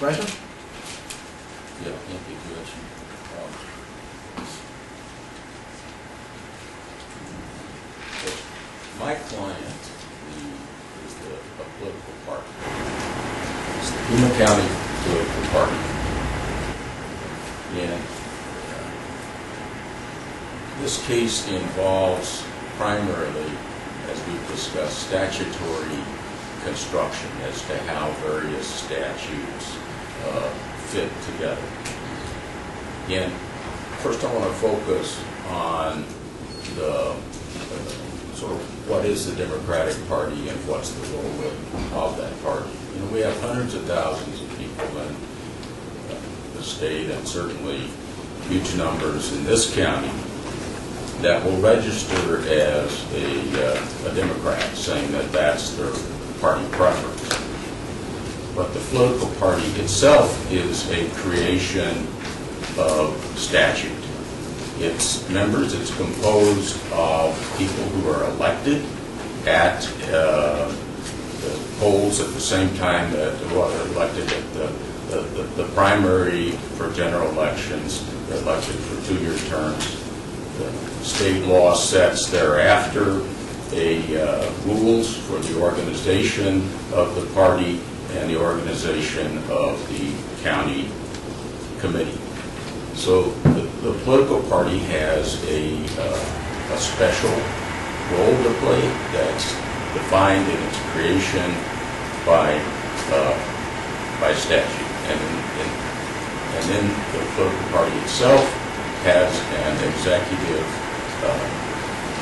Risner? Yeah, thank you, Judge. My client is a political party. It's the Pima County political party. And this case involves primarily, as we've discussed, statutory construction as to how various statutes fit together. And first I want to focus on the sort of what is the Democratic Party and what's the role of that party. You know, we have hundreds of thousands of people in the state, and certainly huge numbers in this county, that will register as a Democrat, saying that that's their party preference. But the political party itself is a creation of statute. Its members, it's composed of people who are elected at the polls at the same time that they're elected at the primary for general elections. They're elected for 2-year terms. The state law sets thereafter rules for the organization of the party and the organization of the county committee. So the political party has a special role to play that's defined in its creation by statute, and then the political party itself has an executive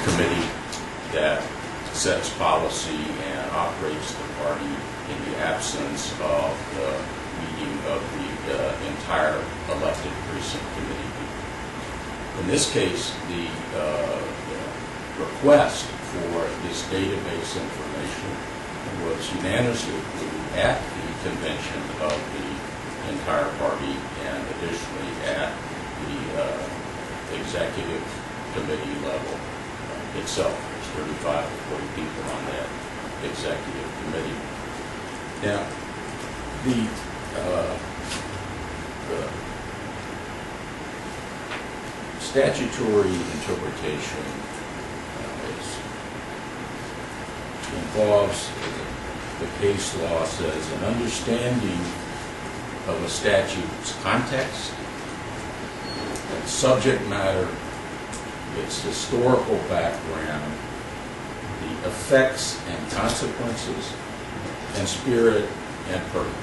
committee that sets policy and operates the party in the absence of the meeting of the entire elected precinct committee. In this case, the request for this database information was unanimously approved at the convention of the entire party and additionally at the executive committee level itself. There's 35 to 40 people on that executive committee. Now, the statutory interpretation involves, the case law says, an understanding of a statute's context, its subject matter, its historical background, the effects and consequences, and spirit and purpose.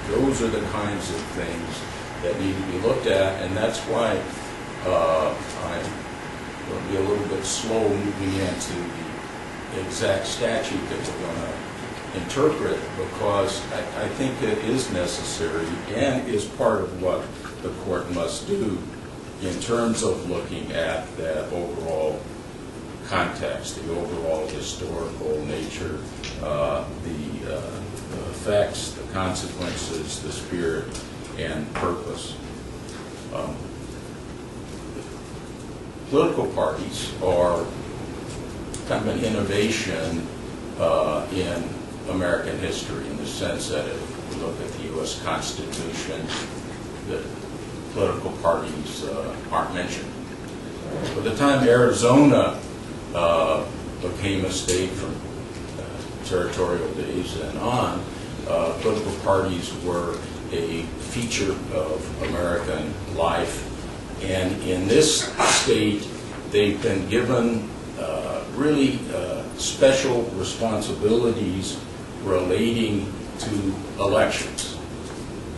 Those are the kinds of things that need to be looked at, and that's why I'm going to be a little bit slow moving into the exact statute that we're going to interpret, because I think it is necessary and is part of what the court must do in terms of looking at that overall context, the overall historical nature, the effects, the consequences, the spirit, and purpose. Political parties are kind of an innovation in American history, in the sense that if we look at the U.S. Constitution, the political parties aren't mentioned. By the time Arizona became a state from territorial days and on, political parties were a feature of American life. And in this state, they've been given really special responsibilities relating to elections.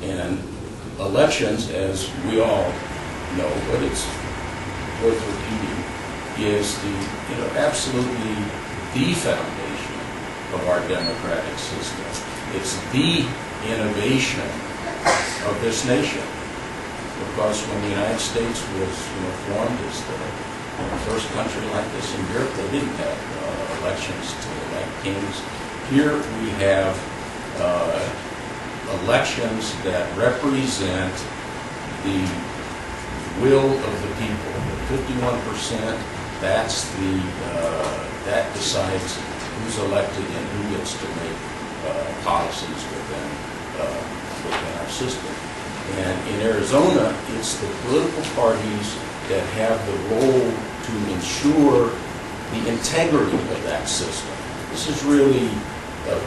And elections, as we all know, but it's worth repeating, is absolutely the foundation of our democratic system. It's the innovation of this nation, because when the United States was formed as the first country like this in Europe, they didn't have elections to elect kings. Here we have elections that represent the will of the people. The 51%, that decides who's elected and who gets to make policies within within our system. And in Arizona, it's the political parties that have the role to ensure the integrity of that system. This is really a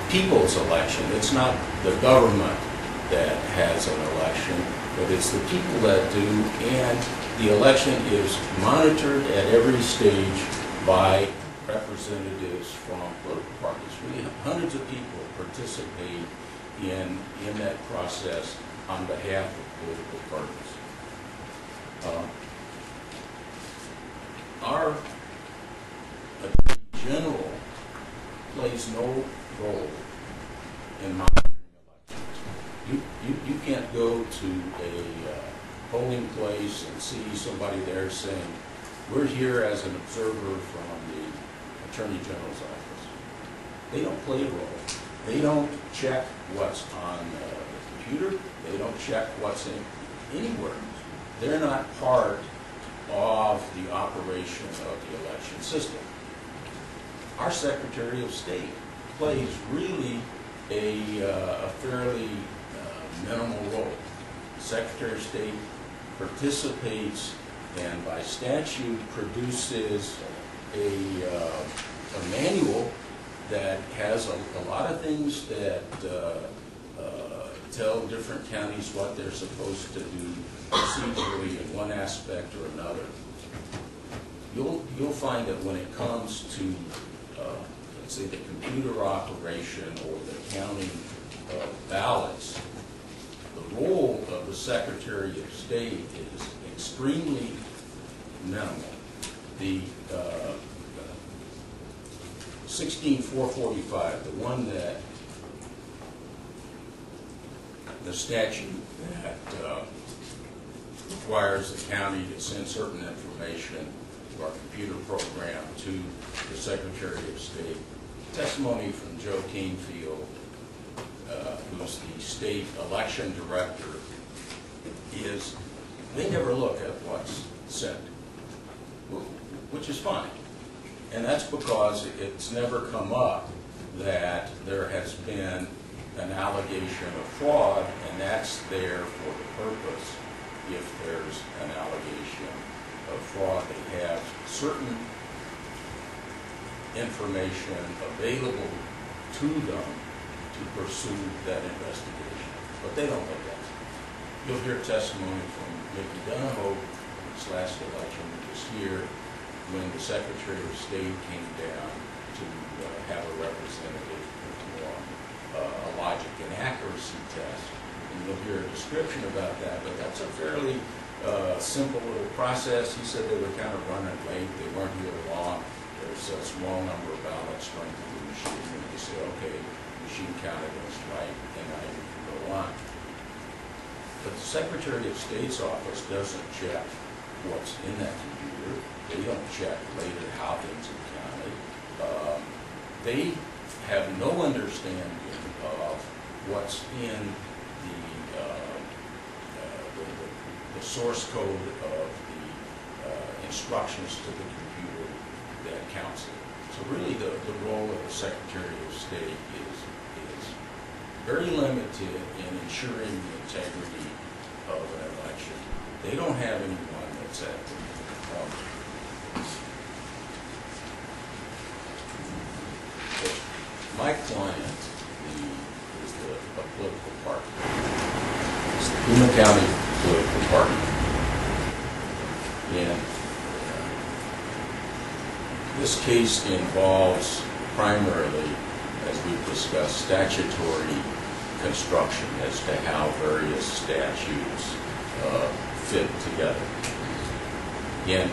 people's election. It's not the government that has an election, but it's the people that do, and the election is monitored at every stage by representatives from political parties. Really, hundreds of people participate in that process on behalf of political parties. Our Attorney General plays no role in monitoring elections. You can't go to a polling place and see somebody there saying, we're here as an observer from the Attorney General's office. They don't play a role. They don't check what's on the computer. They don't check what's in anywhere. They're not part of the operation of the election system. Our Secretary of State plays really a fairly minimal role. The Secretary of State participates and by statute produces a manual that has a lot of things that tell different counties what they're supposed to do procedurally in one aspect or another. You'll find that when it comes to, let's say, the computer operation or the counting of ballots, the role of the Secretary of State is extremely minimal. The 16445, the one that the statute that requires the county to send certain information to our computer program to the Secretary of State. Testimony from Joe Keenfield, who's the state election director, is they never look at what's sent, which is fine. And that's because it's never come up that there has been an allegation of fraud, and that's there for the purpose. If there's an allegation of fraud, they have certain information available to them to pursue that investigation. But they don't look at it. You'll hear testimony from Mickey Donahoe this last election this year, when the Secretary of State came down to have a representative perform a logic and accuracy test. And you'll hear a description about that, but that's a fairly simple little process. He said they were kind of running late. They weren't here long. There's a small number of ballots running through the machine, and you say, okay, machine counted was right, and now you can go on. But the Secretary of State's office doesn't check what's in that computer. They don't check later how things are counted. They have no understanding of what's in the source code of the instructions to the computer that counts it. So really the role of the Secretary of State is very limited in ensuring the integrity of an election. They don't have anyone that's at the my client is a political party. It's the Pima County political party. And this case involves primarily, as we've discussed, statutory construction as to how various statutes fit together. Again,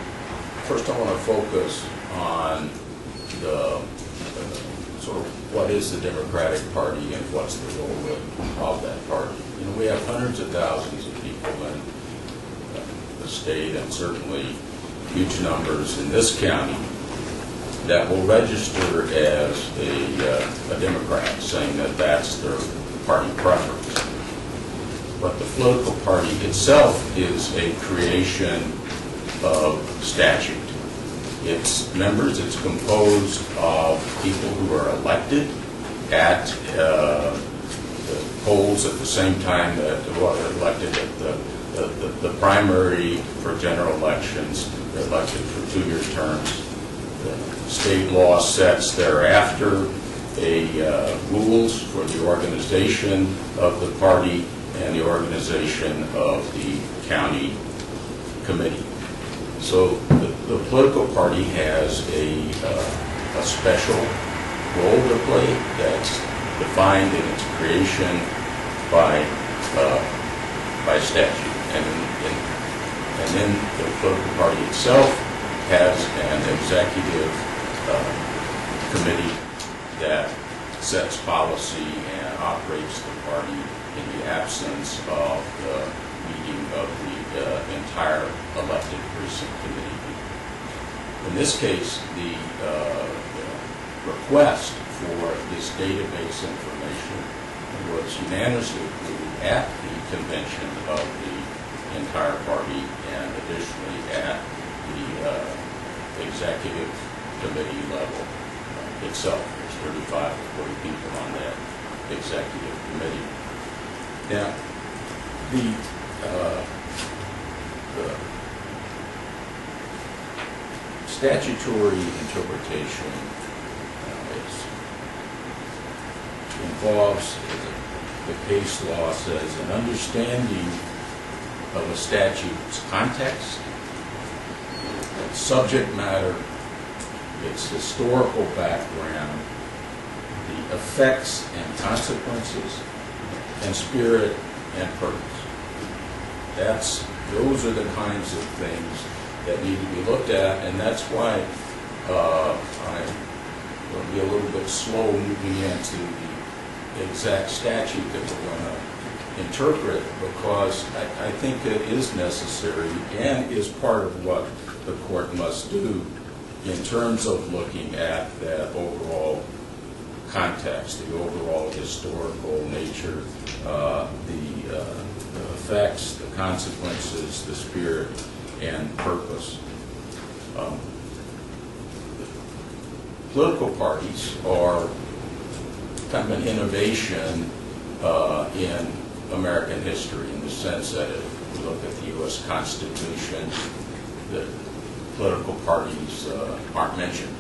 first I want to focus on the sort of what is the Democratic Party and what's the role of that party. You know, we have hundreds of thousands of people in the state, and certainly huge numbers in this county, that will register as a Democrat, saying that that's their party preference. But the political party itself is a creation of statute. Its members, it's composed of people who are elected at the polls at the same time that were elected at the primary for general elections. They're elected for 2-year terms. The state law sets thereafter rules for the organization of the party and the organization of the county committee. So the political party has a special role to play that's defined in its creation by statute, and then the political party itself has an executive committee that sets policy and operates the party in the absence of the meeting of the entire elected precinct committee. In this case, the request for this database information was unanimously approved at the convention of the entire party and additionally at the executive committee level itself. There's 35 to 40 people on that executive committee. Now, the statutory interpretation involves, the case law says, an understanding of a statute's context, its subject matter, its historical background, the effects and consequences, and spirit and purpose. Those are the kinds of things that need to be looked at, and that's why I'm going to be a little bit slow moving into the exact statute that we're going to interpret, because I think it is necessary and is part of what the court must do in terms of looking at that overall context, the overall historical nature, the effects, the consequences, the spirit, and purpose. Political parties are kind of an innovation in American history, in the sense that if we look at the U.S. Constitution, the political parties aren't mentioned.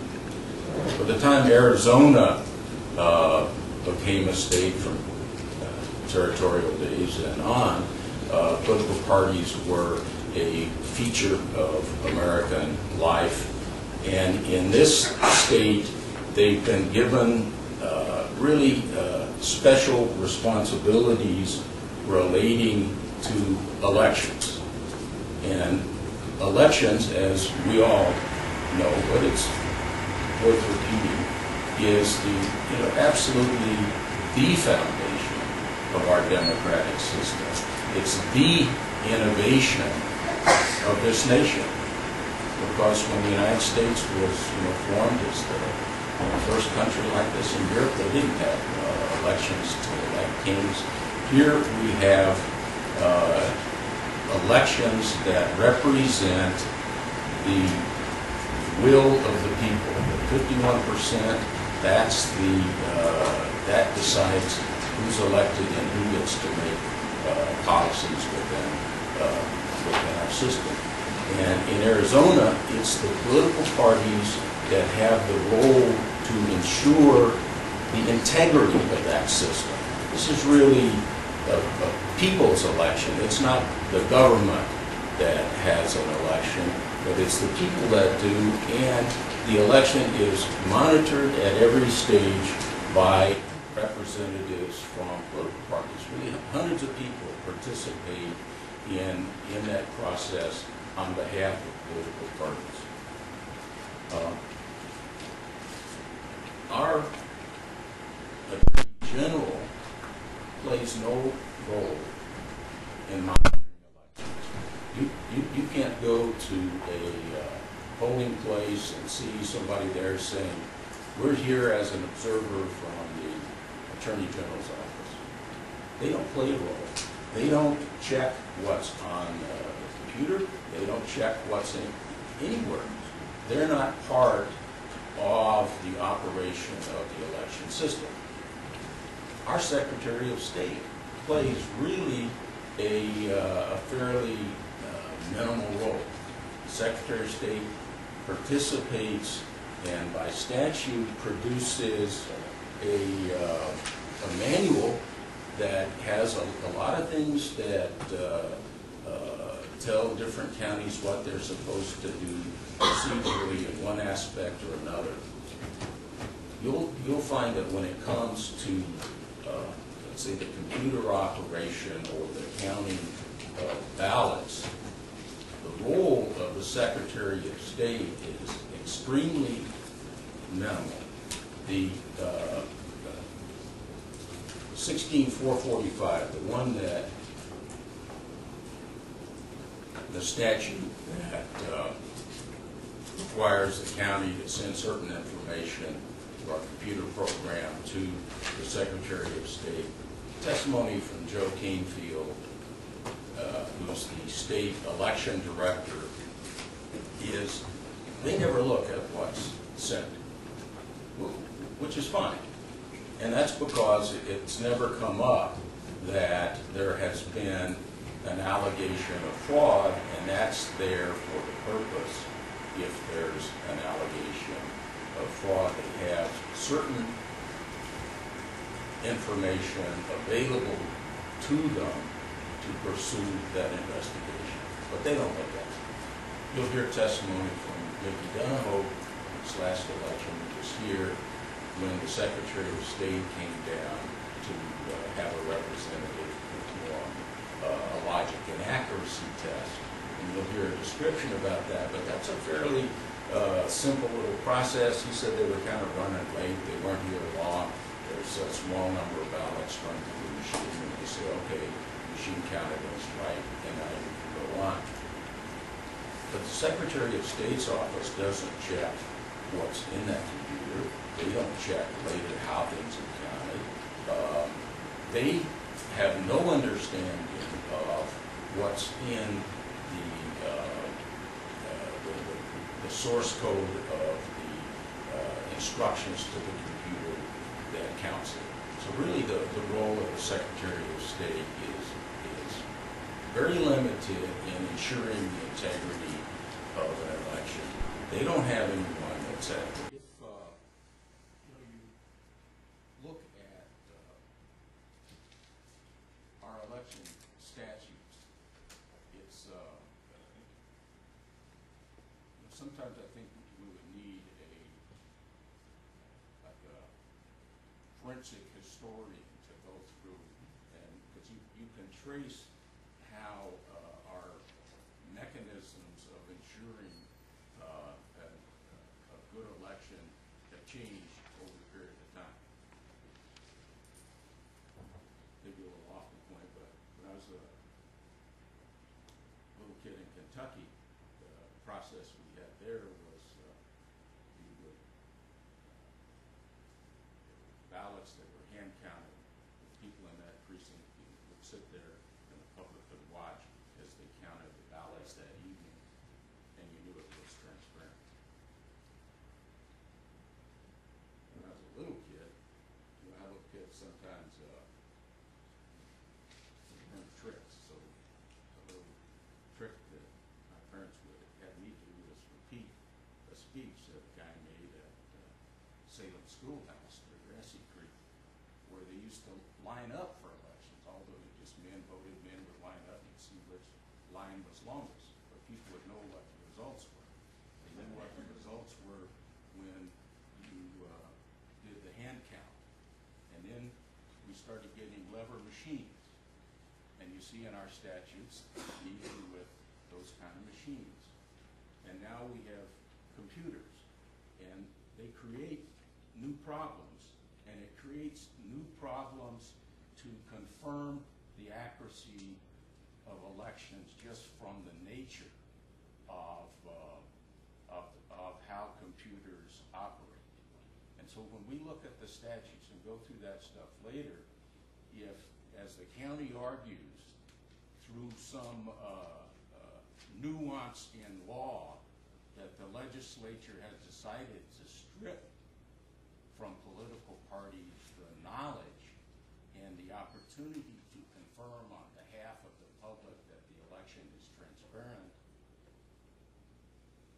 By the time Arizona became a state from territorial days and on, political parties were a feature of American life. And in this state, they've been given really special responsibilities relating to elections. And elections, as we all know, but it's worth repeating, is absolutely the foundation of our democratic system. It's the innovation of this nation, because when the United States was formed as the first country like this in Europe, they didn't have elections to elect kings. Here we have elections that represent the will of the people. The 51%, that decides who's elected and who gets to make policies within our system. And in Arizona, it's the political parties that have the role to ensure the integrity of that system. This is really a people's election. It's not the government that has an election, but it's the people that do, and the election is monitored at every stage by representatives from political parties. Really, hundreds of people participate in that process on behalf of political parties. Our Attorney General plays no role in monitoring elections. You can't go to a polling place and see somebody there saying, we're here as an observer from the Attorney General's office. They don't play a role. They don't check what's on the computer. They don't check what's anywhere. They're not part of the operation of the election system. our Secretary of State plays really a fairly minimal role. The Secretary of State participates and by statute produces a manual that has a lot of things that tell different counties what they're supposed to do procedurally in one aspect or another. You'll find that when it comes to, let's say, the computer operation or the counting of ballots, the role of the Secretary of State is extremely minimal. The 16445, the one that the statute that requires the county to send certain information to our computer program to the Secretary of State. Testimony from Joe Canfield, who's the state election director, is they never look at what's sent, which is fine. And that's because it's never come up that there has been an allegation of fraud, and that's there for the purpose. If there's an allegation of fraud, they have certain information available to them to pursue that investigation. But they don't look at it. You'll hear testimony from Mickey Donahoe this last election this year when the Secretary of State came down to have a representative perform a logic and accuracy test. And you'll hear a description about that, but that's a fairly simple little process. He said they were kind of running late. They weren't here long. There's a small number of ballots run through the machine, and they say, okay, machine counted us right, and now you can go on. But the Secretary of State's office doesn't check what's in that computer. They don't check later how things are counted. They have no understanding of what's in the source code of the instructions to the computer that counts it. So really the role of the Secretary of State is very limited in ensuring the integrity of an election. They don't have anyone that's at the... If you look at our election statutes, it's sometimes I think we would need a forensic historian to go through, and because you can trace how our mechanisms of ensuring a good election have changed over a period of time. Maybe a little off the point, but when I was a little kid in Kentucky, the process we had there was you would ballots that were hand counted. People in that precinct would sit there and the public could watch as they counted the ballots that evening, and you knew it was transparent. When I was a little kid, how little kids sometimes learn tricks. So a little trick that my parents would have me do was repeat a speech that a guy made at Salem Schoolhouse near Grassy Creek, where they used to line up for elections. Although just men voted, men would line up and see which line was longest. But people would know what the results were. They knew what the results were when you did the hand count. And then we started getting lever machines. And you see in our statutes dealing with those kind of machines. And now we have computers. And they create new problems. And it creates new problems to confirm the accuracy of elections just from the nature of how computers operate. And so when we look at the statutes and go through that stuff later, if, as the county argues, through some nuance in law that the legislature has decided to strip from political parties the knowledge and the opportunity to confirm on behalf of the public that the election is transparent,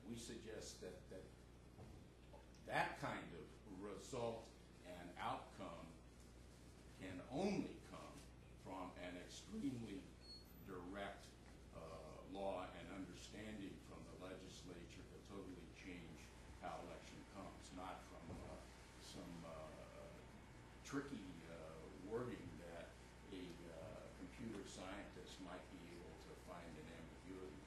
we suggest that kind of result and outcome can only come from an extremely direct law and understanding from the legislature to totally change how election comes, not from some tricky wording that a computer scientist might be able to find an ambiguity in.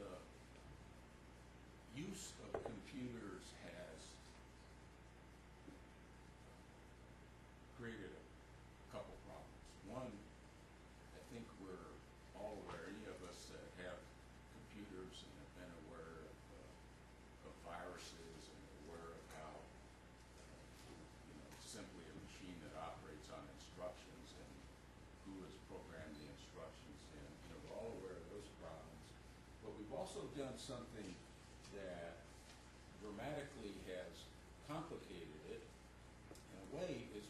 The use of computers has created a couple problems. One, I think we're all aware, any of us that have computers and have been aware of viruses and aware of how simply a machine that operates on instructions and who has programmed the instructions, and we're all aware of those problems. But we've also done something that dramatically has complicated it in a way, is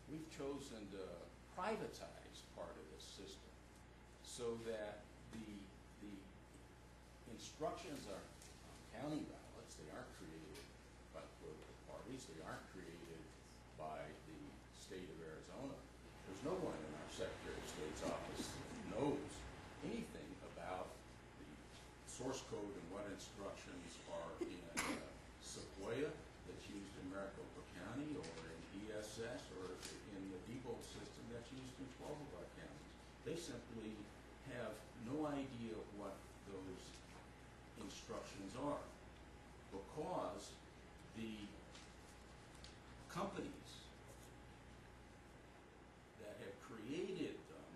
we've chosen to privatize part of this system so that the instructions are on county ballots. They aren't created by political parties. They aren't created by the state of Arizona. There's no one in our Secretary of State's office that knows anything about the source code and what instructions are in Sequoia that's used in Maricopa County, or in ESS, or in the Depot system that's used in 12 of our counties. They simply have no idea what those instructions are, because the companies that have created them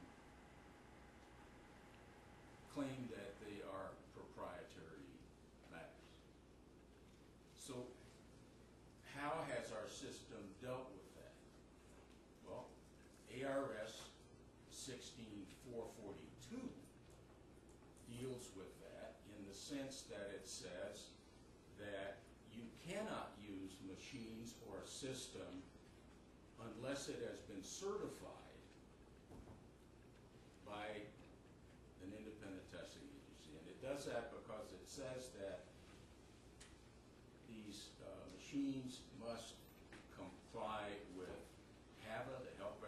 claim that they are proprietary matters. So how has our system dealt with that? Well, ARS 16442 deals with that in the sense that it says that you cannot use machines or a system unless it has been certified by an independent testing agency. And it does that because it says that these machines must comply with HAVA, the Help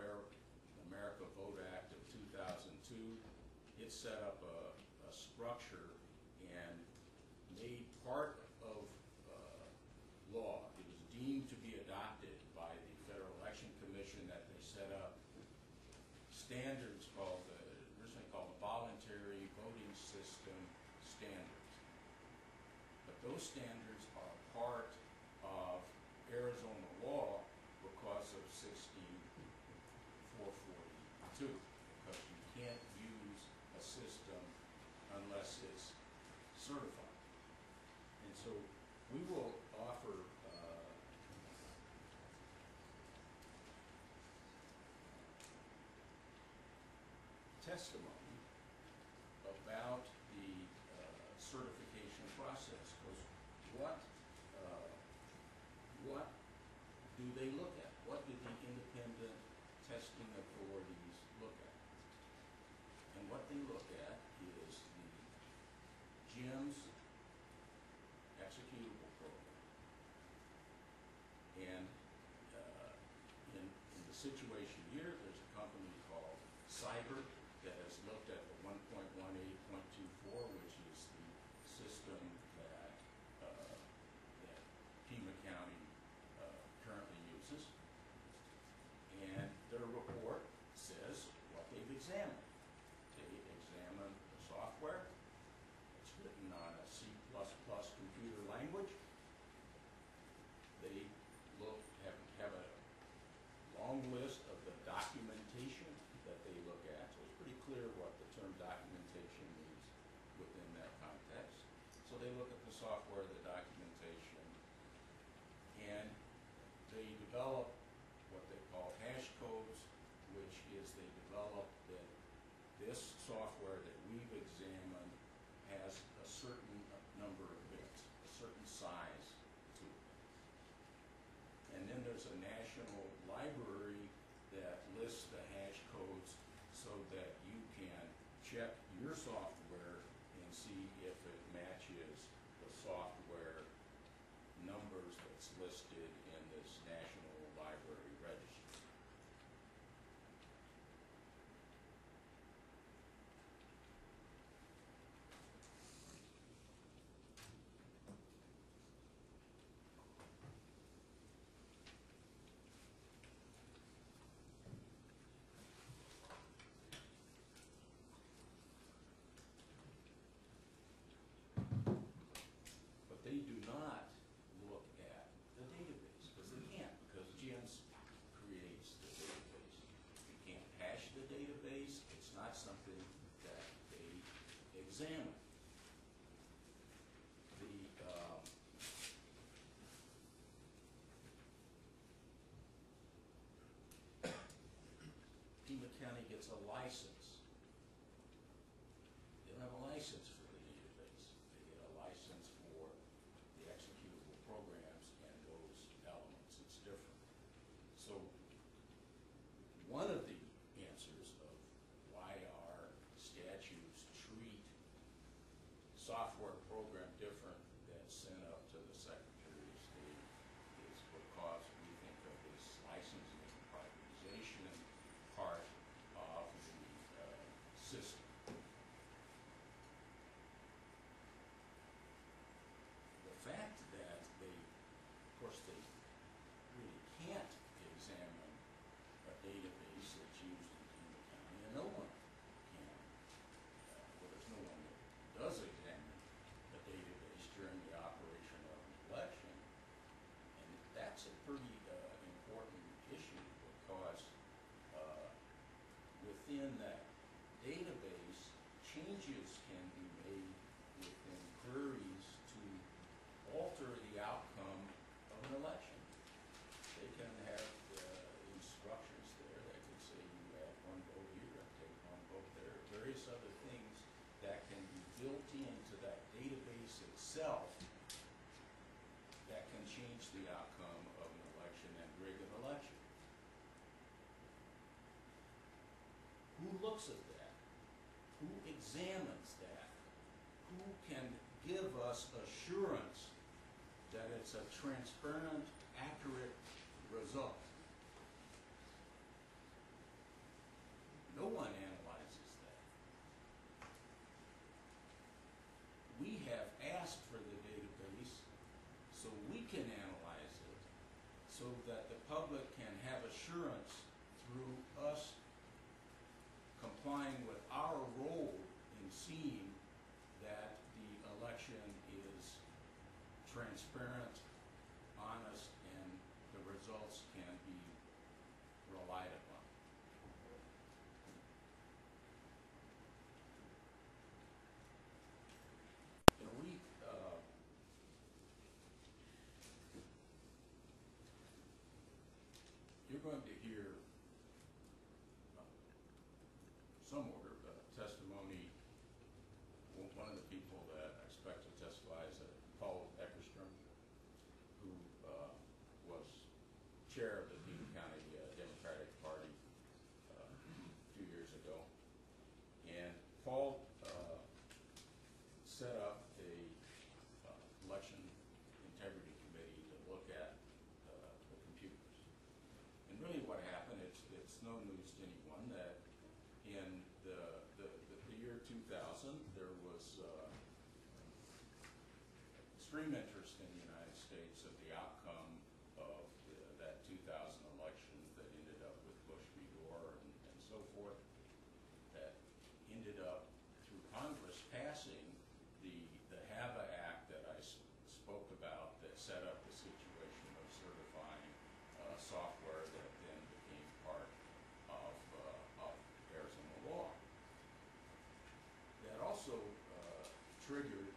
America Vote Act of 2002. It set up a structure and made part of law. It was deemed to be adopted by the Federal Election Commission, that they set up standards originally called the Voluntary Voting System Standards. But those standards are part of Arizona law because of 16442, because you can't use a system unless it's certified. And so we will offer testimony about the certification process, because what do they look at? What do the independent testing authorities look at? And what they look at is the GIMS executable program. And in the situation here, there's a company called Cyber that has looked at the 1.18.24, which is the system that Pima County currently uses. And their report says what they've examined. They examined the software. It's written on a C++ computer language. They have a long list of the documentation that they look at. So it's pretty clear what the term documentation means within that context. So they look at the software, the documentation, and they develop what they call hash codes, which is they develop that this software that we've examined has a certain number of bits, a certain size to it. And then there's a national library that lists the hash codes so that you can check your software and see if it matches the software numbers that's listed in this National Library Registry. But they do not look at the database, because they can't, because GENS creates the database. You can't hash the database. It's not something that they examine. Pima County gets a license. They don't have a license for the database. They get a license for the executable programs and those elements. It's different. So one of the answers of why our statutes treat software program different that's sent up to the Secretary of State is because we think of this licensing and privatization part of the system. The fact that they, of course, they really can't examine a database that's used in Pima County, and no one can. Well, there's no one that does examine a database during the operation of an election, and that's a pretty important issue because within that database, changes can be made within queries to alter the outcome of an election. They can have instructions there that can say you add one vote here and take one vote there, various other things that can be built into that database itself that can change the outcome of an election and rig an election. Who looks at that? Who examines that? Who can give us assurance that it's a transparent, accurate result? No one analyzes that. We have asked for the database so we can analyze it so that the public can have assurance through us complying with our role in seeing that the election is transparent, honest, and the results can be relied upon. In a week, you're going to hear some order testimony. One of the people that I expect to testify is Paul Eckerstrom, who was chair of the Pima County Democratic Party a few years ago. And Paul set up a election integrity committee to look at the computers. And really what happened, it's no news to anyone that in the year 2000, there was extreme interest in the United States of the outcome of that 2000 election that ended up with Bush v. Gore and so forth, that ended up through Congress passing the HAVA Act that I spoke about that set up the situation of certifying software that then became part of Arizona law. That also triggered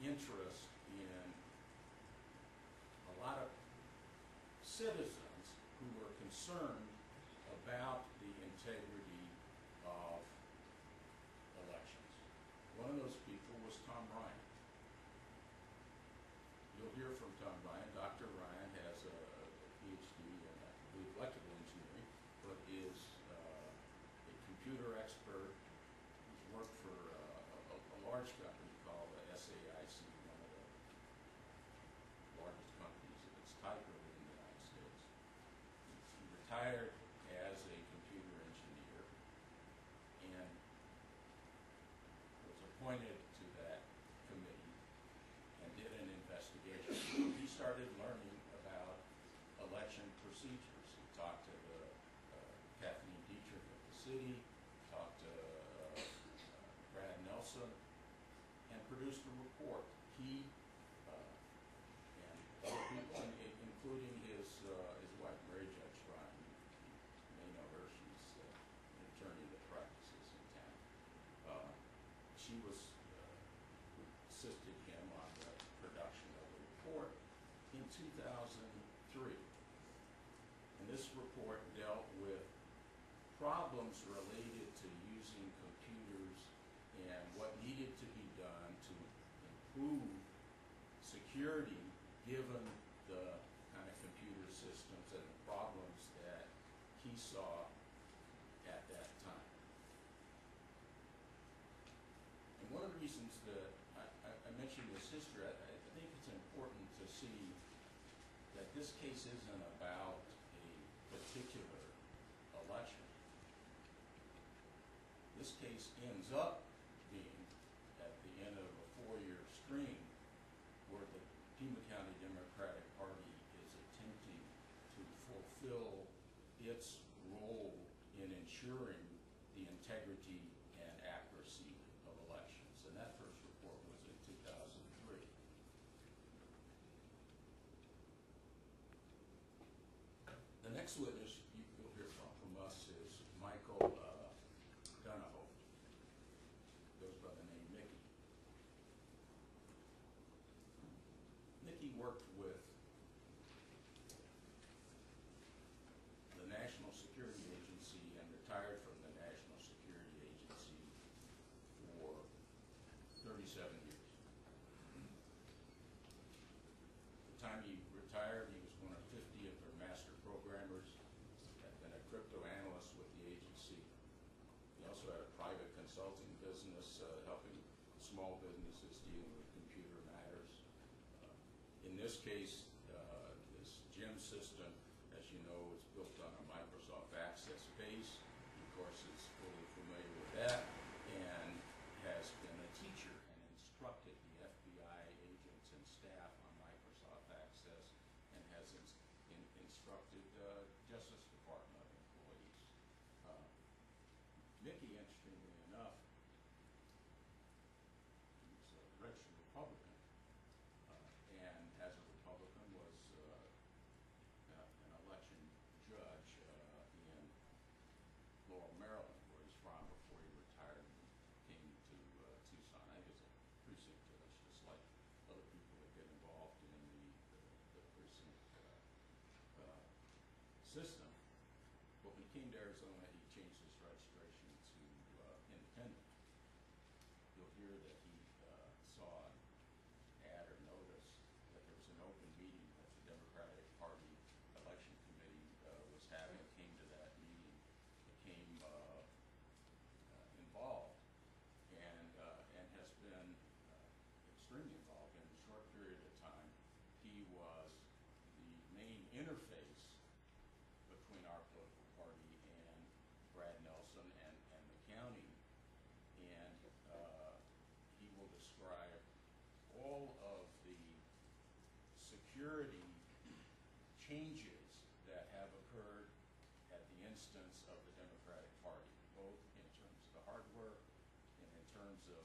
interest in computer expert. He's worked for a large company called the SAIC, one of the largest companies of its type in the United States. He retired as a computer engineer and was appointed to that committee and did an investigation. He started learning about election procedures. He talked to Kathleen Dietrich of the city, talked to Brad Nelson, and produced a report. He and other people, including his wife, Mary Judge Ryan. You may know her. She's an attorney that practices in town. She assisted him on the production of the report in 2003. And this report dealt with problems related to using computers and what needed to be done to improve security given the kind of computer systems and the problems that he saw at that time. And one of the reasons that I mentioned this history, I think it's important to see that this case isn't about a particular election. This case ends up being at the end of a 4-year string where the Pima County Democratic Party is attempting to fulfill its role in ensuring the integrity and accuracy of elections. And that first report was in 2003. The next witness you'll hear from us is Michael Donahoe. Goes by the name Mickey. Mickey worked with the National Security Agency and retired from the National Security Agency for 37 years. At the time he retired, he was one of 50 of their master programmers, had been a crypto analyst with the agency. He also had a private consulting business helping small businesses dealing with computer matters. In this case, this GEM system, as you know, is built on a Microsoft Access base. He, of course, is fully familiar with that and has been a teacher and instructed the FBI agents and staff on Microsoft Access and has instructed Justice Department employees. Mickey, interestingly enough, he's a registered Republican, and as a Republican was an election judge in Laurel, Maryland, where he's from before he retired and came to Tucson. I think it's a precinct judge, just like other people that get involved in the precinct system. But when he came to Arizona, he changed his registration to independent. You'll hear that he saw an ad or notice that there was an open meeting that the Democratic Party election committee was having. Came to that meeting, became involved, and has been extremely involved. In a short period of time, he was the main interface between our political party and Brad Nelson and the county, and he will describe all of the security changes that have occurred at the instance of the Democratic Party, both in terms of the hardware and in terms of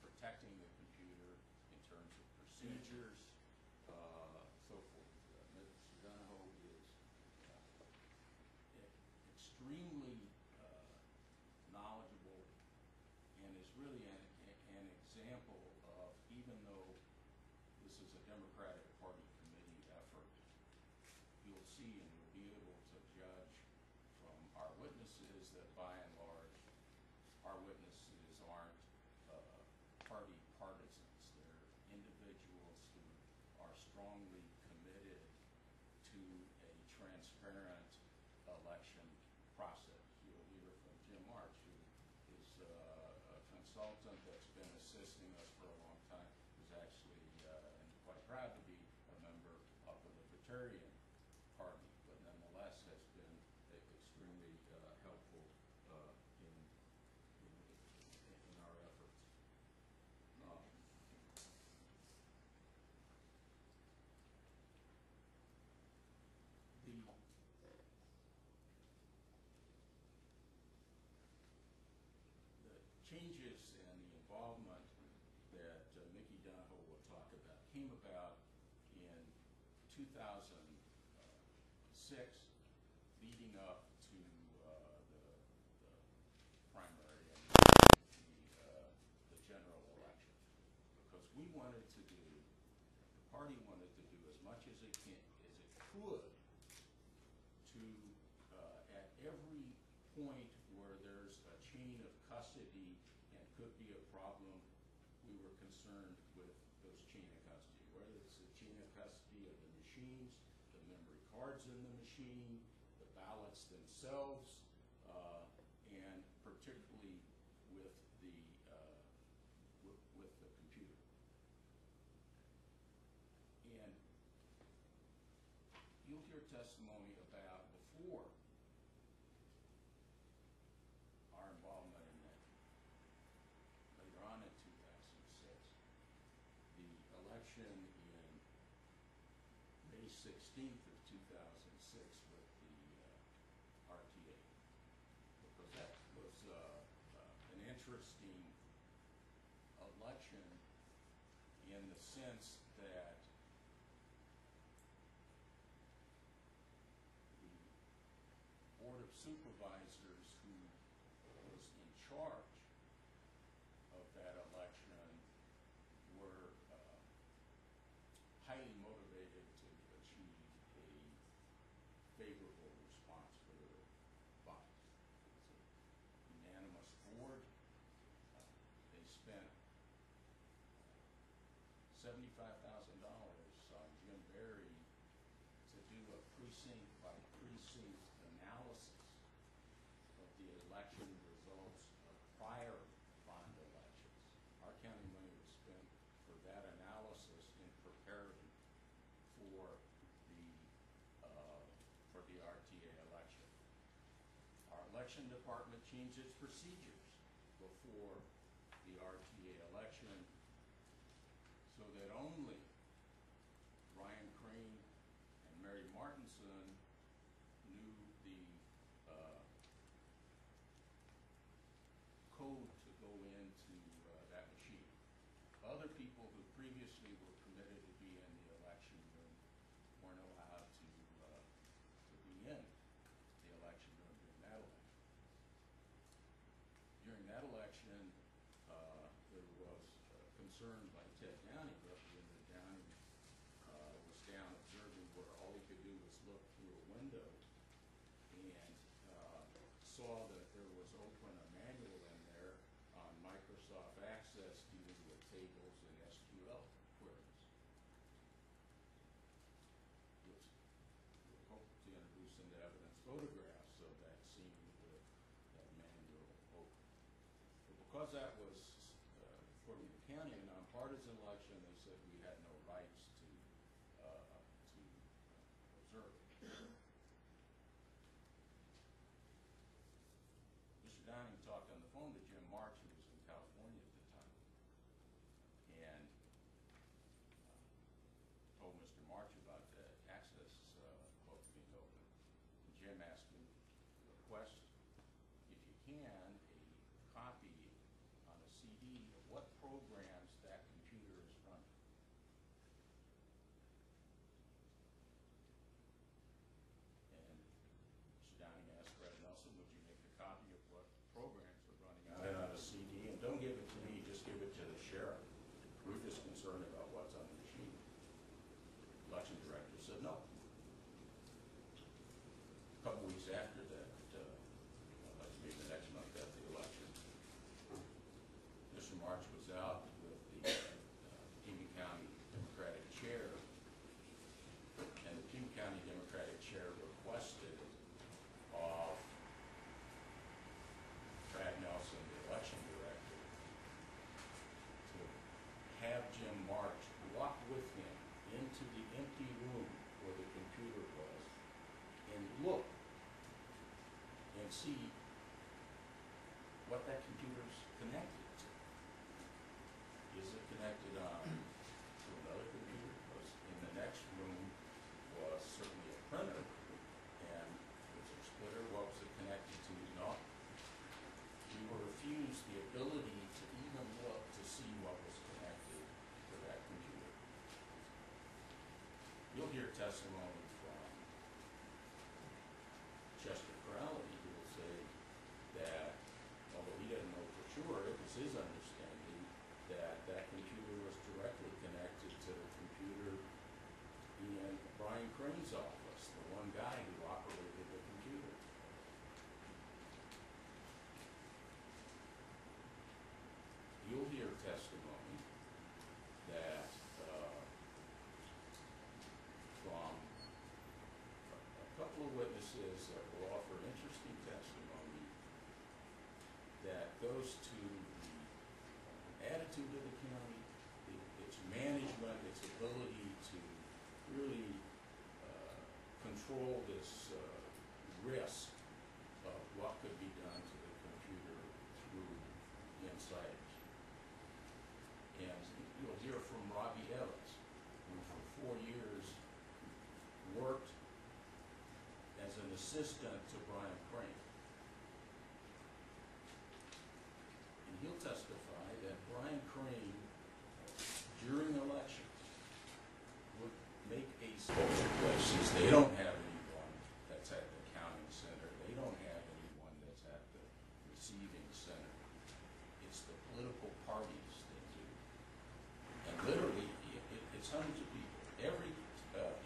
protecting the computer, in terms of procedures, so forth. Mr. Donahoe is extremely knowledgeable and is really an example of, even though this is a Democratic Party committee effort, you'll see and you'll be able to judge from our witnesses that by and large our witnesses aren't party partisans. They're individuals who are strongly committed to a transparent election process. You'll hear from Jim March, who a consultant that's been assisting us for a long time, who's actually, and quite proud to be a member of the Libertarian Party, but nonetheless has been extremely helpful in our efforts. The changes and the involvement that Mickey Donahoe will talk about came about in 2006, leading up to the primary and the general election, because we wanted to do, the party wanted to do as much as it could to, at every point where there's a chain of custody and could be a problem, we were concerned with those chain of custody, whether it's the chain of custody of the machines, the memory cards in the machine, the ballots themselves, and particularly with the computer. And you'll hear testimony about before our involvement in that. Later on in 2006, the election in May 16th of 2006 with the RTA, because that was an interesting election in the sense that the Board of Supervisors who was in charge of that election were highly motivated to achieve a favorable response for their bodies. It's a unanimous board. They spent $75,000 on Jim Berry to do a precinct by precinct analysis of the election results of prior bond elections. Our county money was spent for that analysis in preparing for the RTA election. Our election department changed its procedures before the RTA election so that only Ryan Crane and Mary Martinson knew the code to go into that machine. Other people who previously were permitted to be in the election room weren't allowed to be in the election room during that election. During that election, there was concern by Ted Downey, Representative Downey was down observing where all he could do was look through a window and saw that there was open a manual in there on Microsoft Access dealing with tables and SQL queries, which we hope to introduce into evidence photographs of that scene with that manual open. But because that was, according to the county, a nonpartisan election, they said we had no rights to observe. Mr. Downing talked on the phone to Jim March, who was in California at the time, and told Mr. March about the access book being open. And Jim asked him to request, if you can, a copy on a CD of what programs that computer is running. And Mr. Downing asked Fred Nelson, would you make a copy of what programs are running on a CD? And don't give it to me, just give it to the sheriff. We're just concerned about what's on the machine. Election director said no. A couple weeks after that, maybe the next month after the election, Mr. March was out with the Pima County Democratic Chair, and the Pima County Democratic Chair requested of Brad Nelson, the election and see what that computer's connected to. Is it connected on to another computer? Because in the next room was certainly a printer, and was a splitter. What was it connected to? No. We were refused the ability to even look to see what was connected to that computer. You'll hear testimony from Chester Corrali, who will say that, although he didn't know for sure, it was his understanding that that computer was directly connected to the computer in Brian Crane's office, the one guy who operated the computer. You'll hear testimony that from a couple of witnesses that will offer interesting testimony that goes to the attitude of the county, its management, its ability to really control this risk of what could be done to the computer through insiders. And you'll hear from Robbie Evans, who for 4 years worked as an assistant to Brian Crane. And he'll testify that Brian Crane, during elections, would make a exposure places. They don't have anyone that's at the counting center. They don't have anyone that's at the receiving center. It's the political parties that do. And literally, it's hundreds of people. Every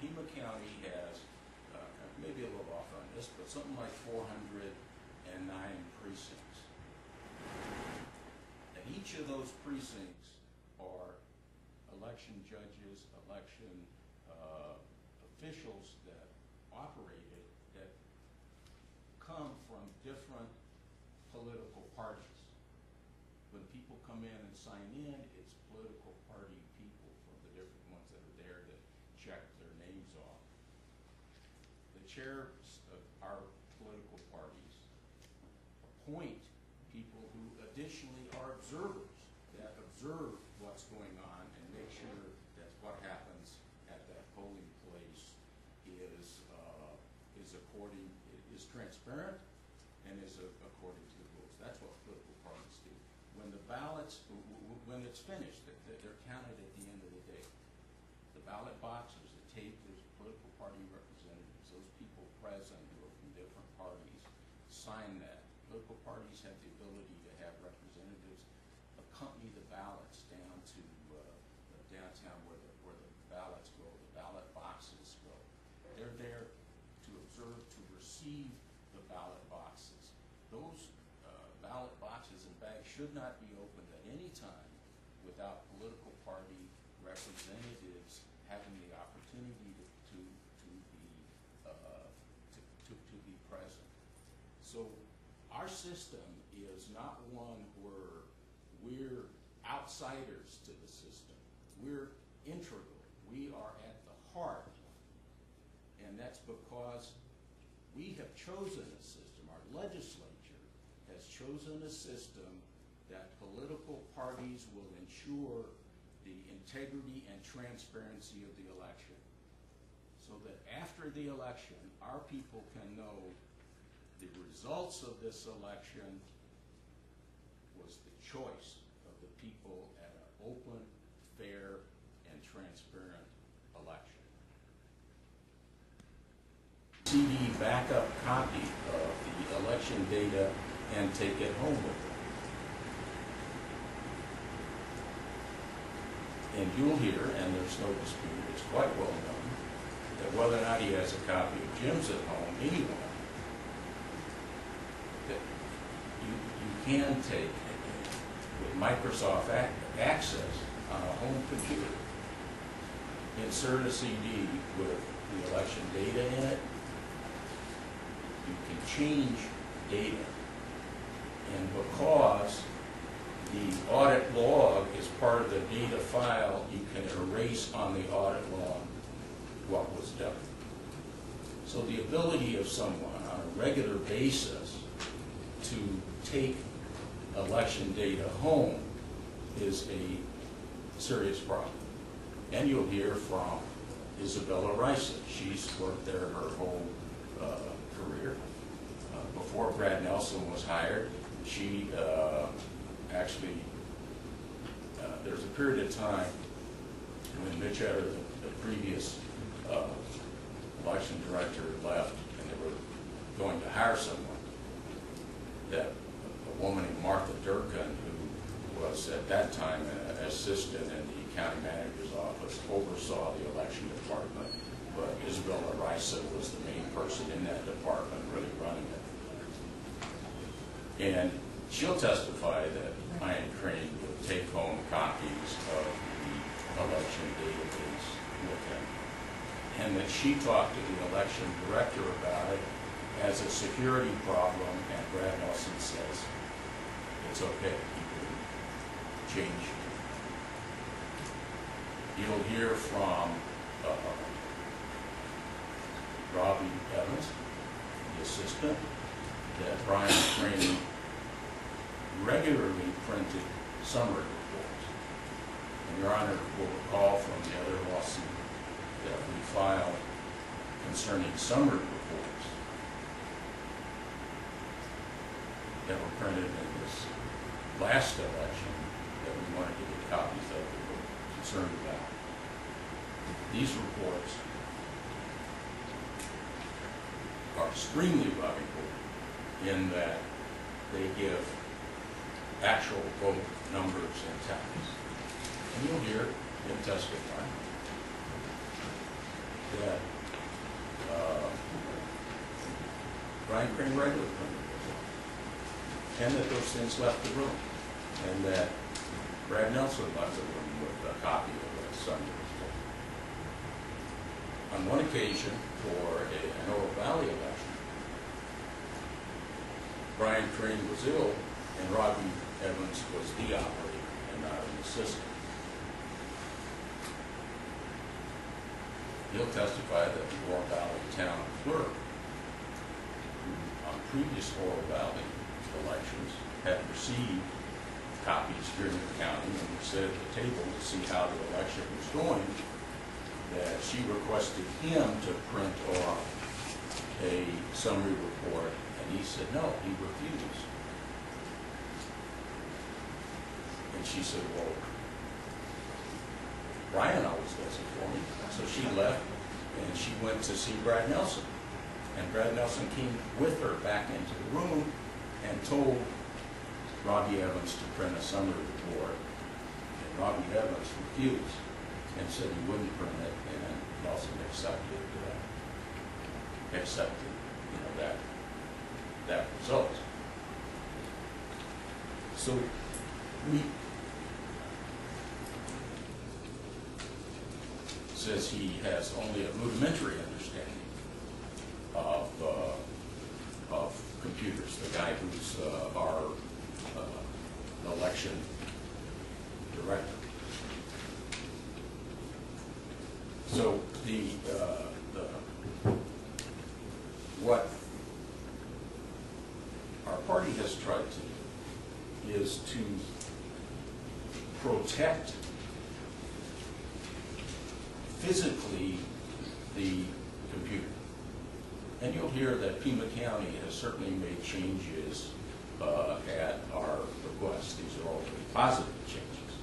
Pima County has, maybe a little off on this, but something like 409 precincts. And each of those precincts are election judges, election officials that operate it, that come from different political parties. When people come in and sign in, it's political party people from the different ones that are there to check their names off. The chairs of our political parties appoint people who additionally are observers, that observe what's going on and make sure that what happens at that polling place is transparent and is according to the rules. That's what political parties do. When the ballots, when it's finished, they're counted at the end of the day. The ballot boxes, the tape, there's political party representatives. Those people present who are from different parties sign that. Political parties have the ability to have representatives accompany the ballots down to downtown where the ballots go, the ballot boxes go. They're there to observe, to receive the ballot boxes. Those ballot boxes and bags should not be opened at any time without political party representatives having the opportunity to be present. So our system is not one where we're outsiders to the system. We're integral. We are at the heart, and that's because we have chosen a system. Our legislature has chosen a system that political parties will ensure the integrity and transparency of the election, so that after the election, our people can know the results of this election was the choice of the people at an open, fair, and transparent election. CD backup copy of the election data and take it home with them. And you'll hear, and there's no dispute, it's quite well known, that whether or not he has a copy of Jim's at home, anyone, that you can take with Microsoft Access on a home computer, insert a CD with the election data in it, you can change data, and because the audit log is part of the data file, you can erase on the audit log what was done. So the ability of someone on a regular basis to take election data home is a serious problem. And you'll hear from Isabella Rice. She's worked there her whole career. Before Brad Nelson was hired, she actually, there's a period of time when Mitch Etter, the previous election director, left, and they were going to hire someone, that a woman named Martha Durkin, who was at that time an assistant in the county manager's office, oversaw the election department, but Isabella Rice was the main person in that department really running it. And she'll testify that Brian Crane would take home copies of the election database with him, and that she talked to the election director about it as a security problem, and Brad Nelson says it's okay, he can change. You'll hear from Robbie Evans, the assistant, that Brian Crane regularly printed summary reports. And Your Honor will recall from the other lawsuit that we filed concerning summary reports that were printed in this last election that we wanted to get copies of that we were concerned about. These reports are extremely valuable in that they give actual vote numbers and tallies. And you'll hear him testify that Brian Crane regularly printed those, and that those things left the room, and that Brad Nelson left the room with a copy of the summary report. On one occasion, for an Oro Valley election, Brian Crane was ill, and Robbie Evans was the operator and not an assistant. He'll testify that the Oro Valley town clerk, who on previous Oro Valley elections had received copies here in the county and was at the table to see how the election was going, that she requested him to print off a summary report, and he said no, he refused. And she said, well, Brian always does it for me. So she left, and she went to see Brad Nelson. And Brad Nelson came with her back into the room and told Robbie Evans to print a summary report. And Robbie Evans refused and said he wouldn't print it, and Nelson accepted that result. So says he has only a rudimentary understanding of computers. The guy who's our election director. So what our party has tried to do is to protect physically the computer. And you'll hear that Pima County has certainly made changes at our request. These are all really positive changes.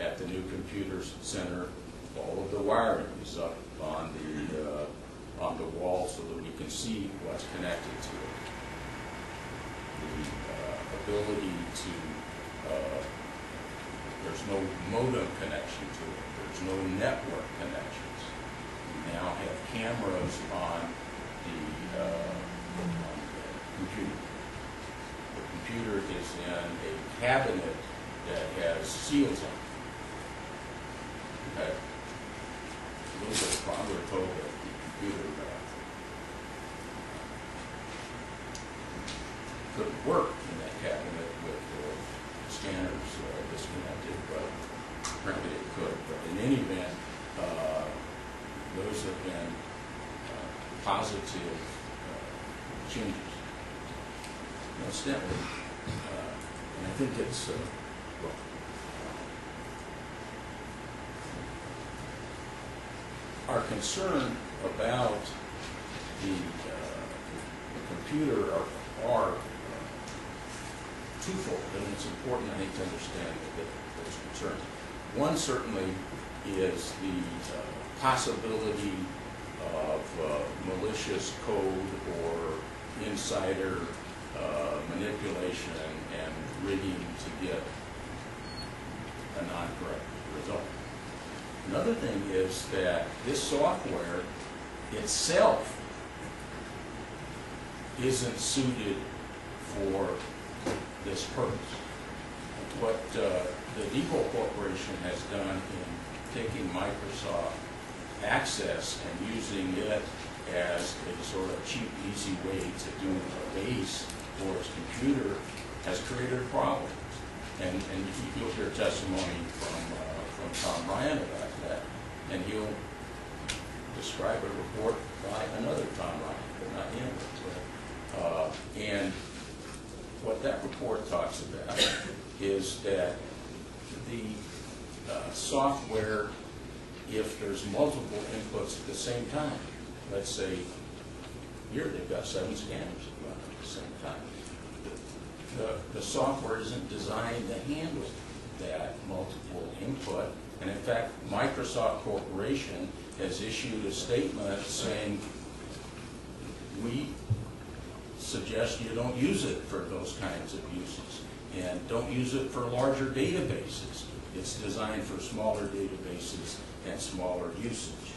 At the new computer center, all of the wiring is up on the wall so that we can see what's connected to it. The ability to, there's no modem connection to it. There's no network connections. We now have cameras on the computer. The computer is in a cabinet that has seals on it. Okay. A little bit of problem. We're told that the computer couldn't work in that cabinet with the scanners disconnected, but apparently it could. But in any event, those have been positive changes. Incidentally, and I think it's, well, our concern about the computer are twofold, and it's important, I think, to understand those concerns. One certainly is the possibility of malicious code or insider manipulation and rigging to get a non-correct result. Another thing is that this software itself isn't suited for this purpose. What the Depot Corporation has done in taking Microsoft Access and using it as a sort of cheap, easy way to do a base for its computer has created a problem. And you'll hear testimony from Tom Ryan about that, and he'll describe a report by another Tom Ryan, but not him. And what that report talks about is that the software, if there's multiple inputs at the same time, let's say here they've got 7 scanners running at the same time, the software isn't designed to handle that multiple input. And in fact, Microsoft Corporation has issued a statement saying, we suggest you don't use it for those kinds of uses, and don't use it for larger databases. It's designed for smaller databases and smaller usage.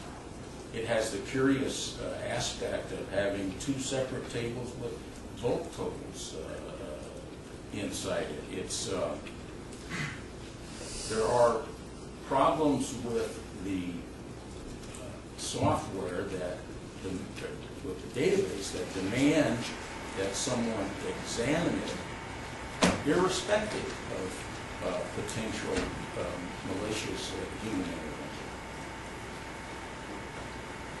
It has the curious aspect of having 2 separate tables with vote totals inside it. It's there are problems with the software that with the database that demand that someone examine it, irrespective of potential malicious human intervention.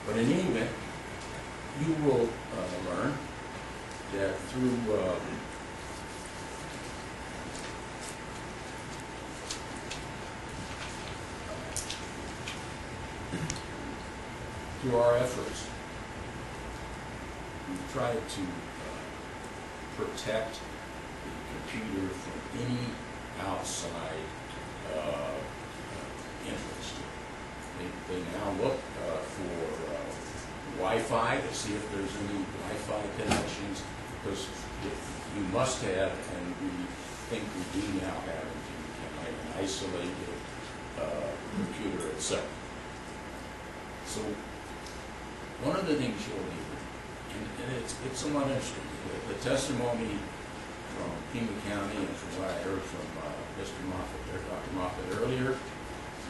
But in any event, you will learn that through our efforts, we've tried to protect the computer from any outside interest. They now look for Wi-Fi to see if there's any Wi-Fi connections, because you must have, and we think we do now have, an isolated computer itself. So one of the things you'll hear, and it's somewhat interesting, the testimony from Pima County and from what I heard from Mr. Moffitt, Dr. Moffitt earlier,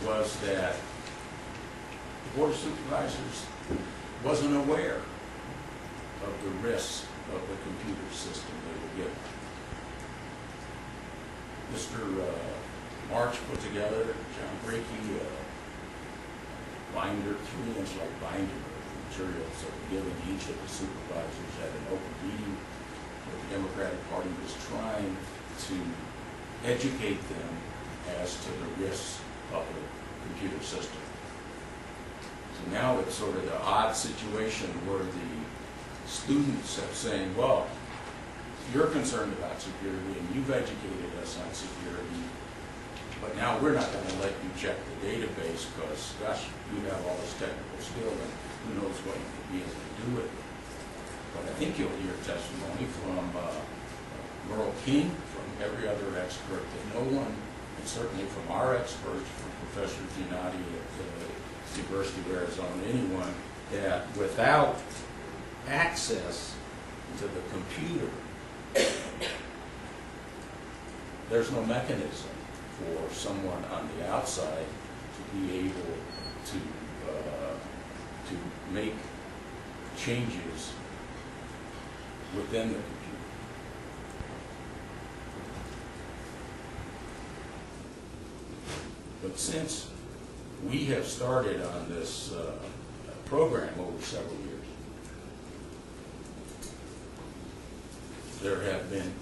was that the Board of Supervisors wasn't aware of the risks of the computer system they were given. Mr. March put together, John Brakey, binder, 3-inch like binder of materials that were given to each of the supervisors at an open meeting where the Democratic Party was trying to educate them as to the risks of the computer system. So now it's sort of the odd situation where the students are saying, well, you're concerned about security and you've educated us on security, but now we're not going to let you check the database because, gosh, you have all this technical skill and who knows what you could be able to do with it. But I think you'll hear testimony from Merle King, from every other expert, that no one, and certainly from our experts, from Professor Giannotti at the University of Arizona, anyone, that without access to the computer, there's no mechanism for someone on the outside to be able to make changes within the computer. But since we have started on this program over several years, there have been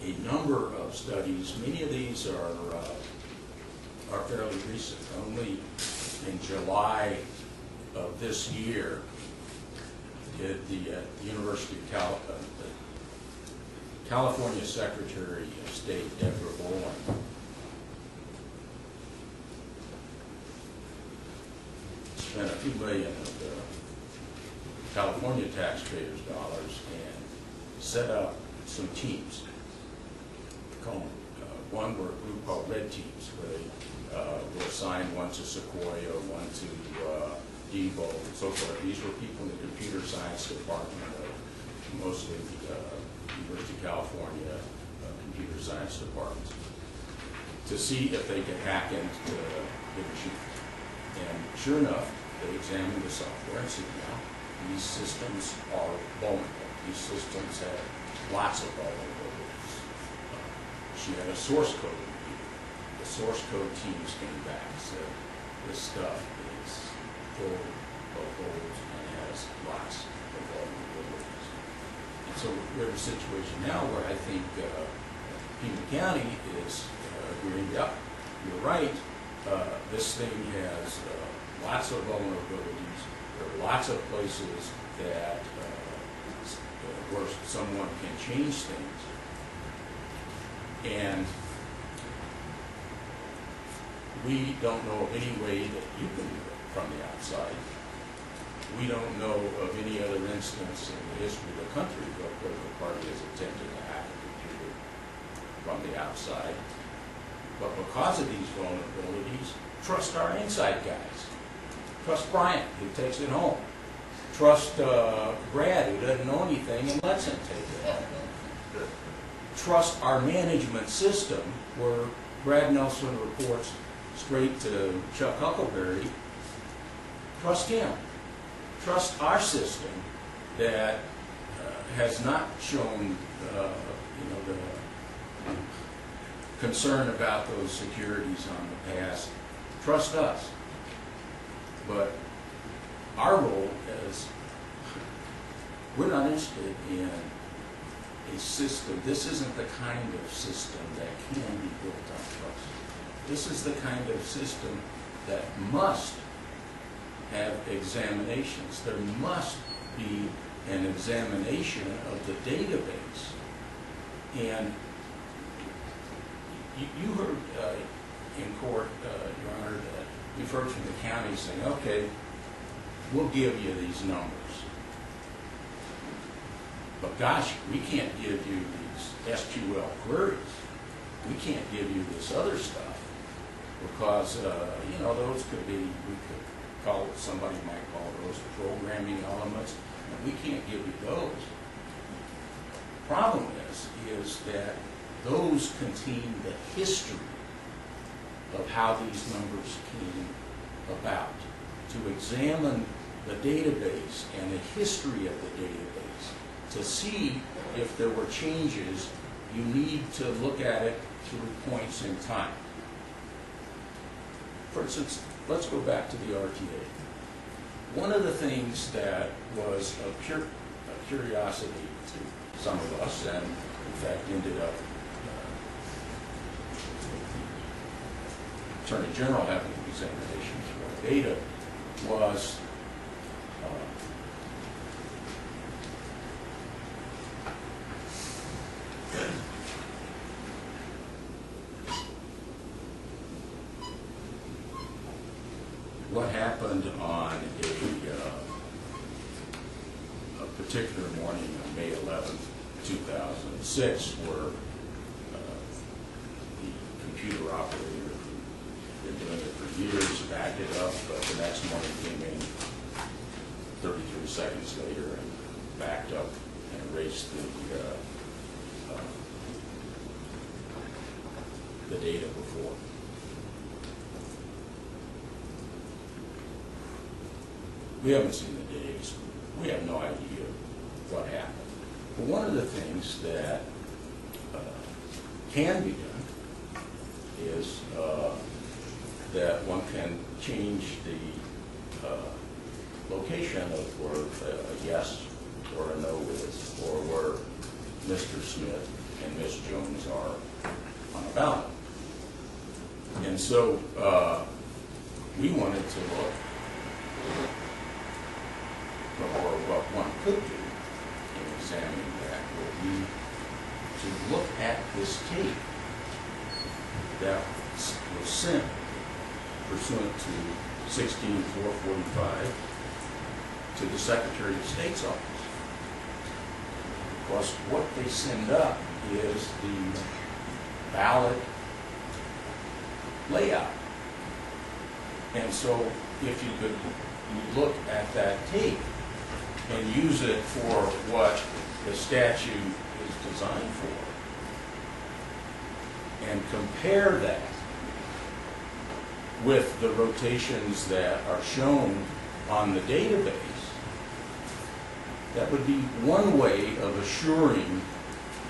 a number of studies. Many of these are fairly recent. Only in July of this year did the University of California Secretary of State Deborah Bolling spent a few million of the California taxpayers' dollars and set up some teams. One were a group called Red Teams, where they were assigned one to Sequoia, one to Debo, and so forth. These were people in the computer science department of mostly University of California computer science departments, to see if they could hack into the machine. And sure enough, they examined the software and said, now, these systems are vulnerable. These systems have lots of vulnerabilities. She had a source code review. The source code teams came back and said, this stuff is full of holes and has lots of vulnerabilities. And so we're in a situation now where I think Pima County is agreeing, yep, you're right, this thing has lots of vulnerabilities. There are lots of places that where someone can change things. And we don't know of any way that you can do it from the outside. We don't know of any other instance in the history of the country where a political party has attempted to hack a computer from the outside. But because of these vulnerabilities, trust our inside guys. Trust Brian, who takes it home. Trust Brad, who doesn't know anything and lets him take it home. Trust our management system, where Brad Nelson reports straight to Chuck Huckleberry. Trust him. Trust our system that has not shown the concern about those securities on the past. Trust us. But our role is, we're not interested in a system. This isn't the kind of system that can be built on trust. This is the kind of system that must have examinations. There must be an examination of the database. And you heard in court, Your Honor, that we've heard from the county saying, okay, we'll give you these numbers. But gosh, we can't give you these SQL queries. We can't give you this other stuff because, those could be, we could call it, somebody might call those programming elements, and we can't give you those. The problem is that those contain the history of how these numbers came about. To examine the database and the history of the database, to see if there were changes, you need to look at it through points in time. For instance, let's go back to the RTA. One of the things that was a curiosity to some of us, and in fact ended up the Attorney General having an examination for data, was what happened on a particular morning on May 11, 2006, where the computer operator who'd been doing it for years backed it up, but the next morning came in 33 seconds later and backed up and erased the data before. We haven't seen the days. We have no idea what happened. But one of the things that can be done is that one can change the location of where a yes or a no is, or where Mr. Smith and Ms. Jones are on a ballot. And so we wanted to look, or what one could do in examining that would be to look at this tape that was sent pursuant to 16-445 to the Secretary of State's office. Because what they send up is the ballot layout. And so if you could look at that tape and use it for what the statute is designed for, and compare that with the rotations that are shown on the database, that would be one way of assuring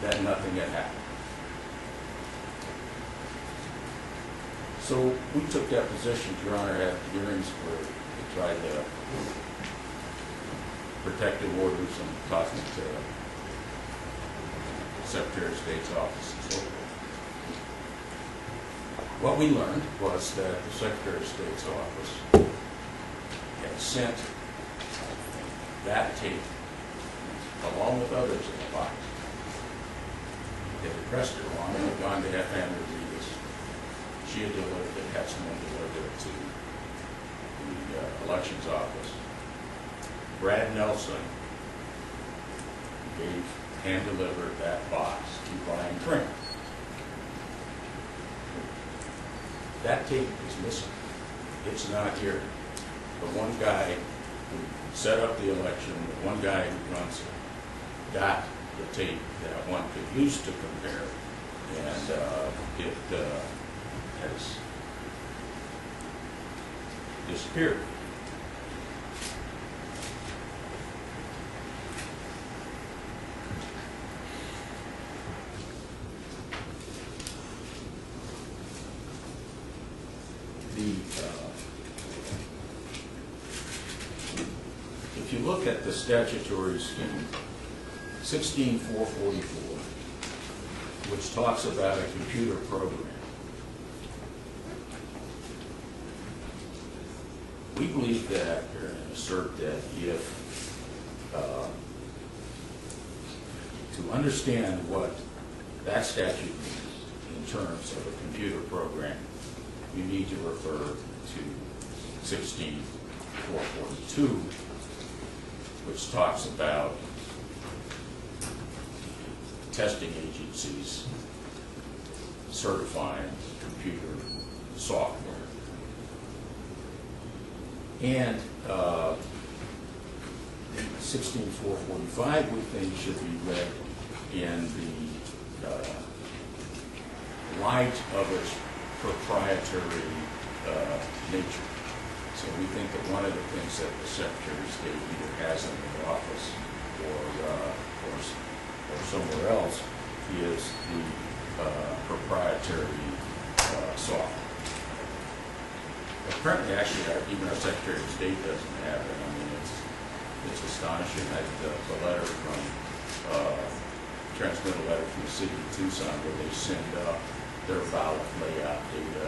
that nothing had happened. So we took depositions, Your Honor, at hearings where we tried to protective orders and talking to the Secretary of State's office and so forth. What we learned was that the Secretary of State's office had sent that tape along with others in the box. They had pressed it along and had gone to have Andrew read this. She had delivered it, had someone deliver it to the elections office. Brad Nelson hand-delivered that box to Brian Tring. That tape is missing. It's not here. The one guy who set up the election, the one guy who runs it, got the tape that one could use to compare, and it has disappeared. If you look at the statutory scheme, 16-444, which talks about a computer program, we believe that, or assert that if, to understand what that statute means in terms of a computer program, you need to refer to 16-442, which talks about testing agencies certifying computer software. And 16-445 we think should be read in the light of its proprietary nature. So we think that one of the things that the Secretary of State either has in the office or somewhere else is the proprietary software. Apparently, actually, even our Secretary of State doesn't have it. I mean, it's astonishing. The letter from transmitted a letter from the city of Tucson where they send up their ballot layout data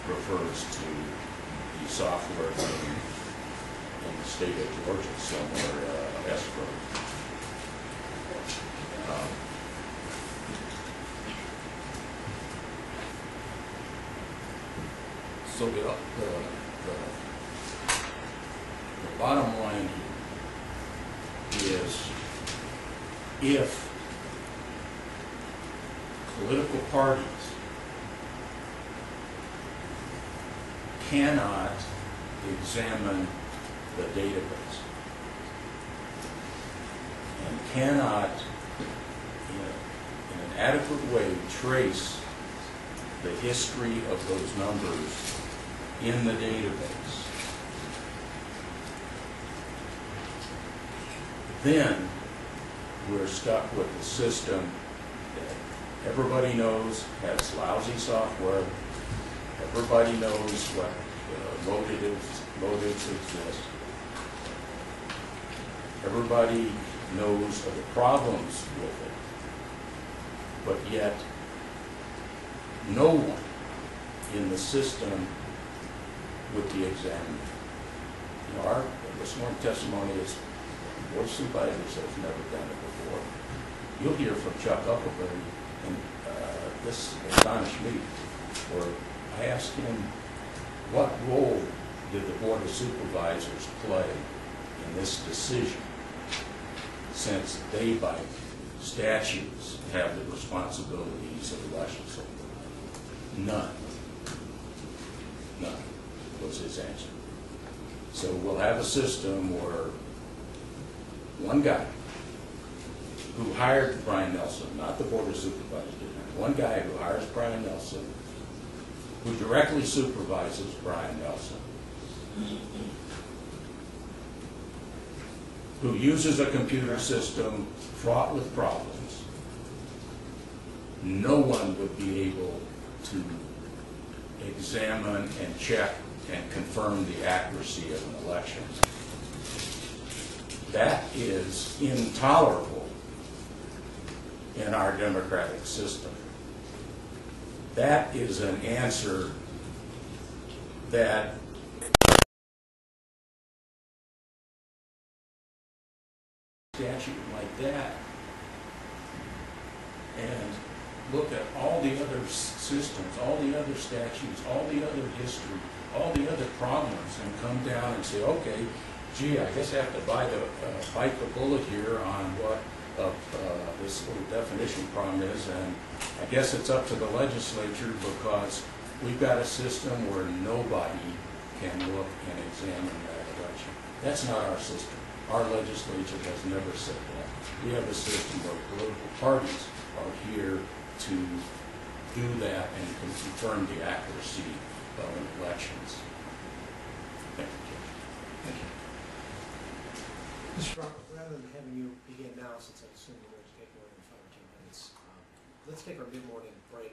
refers to the software in the state of Georgia, somewhere escrow. So the bottom line here is, if political parties cannot examine the database and cannot, in an adequate way, trace the history of those numbers in the database, then we're stuck with the system that everybody knows has lousy software, everybody knows what motives exist, everybody knows of the problems with it, but yet no one in the system with the examiner. You know, the sworn testimony is Board of Supervisors has never done it before. You'll hear from Chuck Huckleberry, and this astonished me, where I asked him, what role did the Board of Supervisors play in this decision, since they, by statutes, have the responsibilities of election supervisor? None. None was his answer. So we'll have a system where one guy who hired Brian Nelson, not the Board of Supervisors, one guy who hires Brian Nelson, who directly supervises Brian Nelson, who uses a computer system fraught with problems. No one would be able to examine and check and confirm the accuracy of an election. That is intolerable in our democratic system. That is an answer that statute like that, and look at all the other systems, all the other statutes, all the other history, all the other problems, and come down and say, okay, gee, I guess I have to bite the bullet here on what this little definition problem is, and I guess it's up to the legislature, because we've got a system where nobody can look and examine that election. That's not our system. Our legislature has never said that. We have a system where political parties are here to do that and confirm the accuracy of elections. Thank you, Judge. Thank you. Mr. Rock, rather than having you begin now, since I assume you're going to take more than 5 or 10 minutes, let's take our mid-morning break.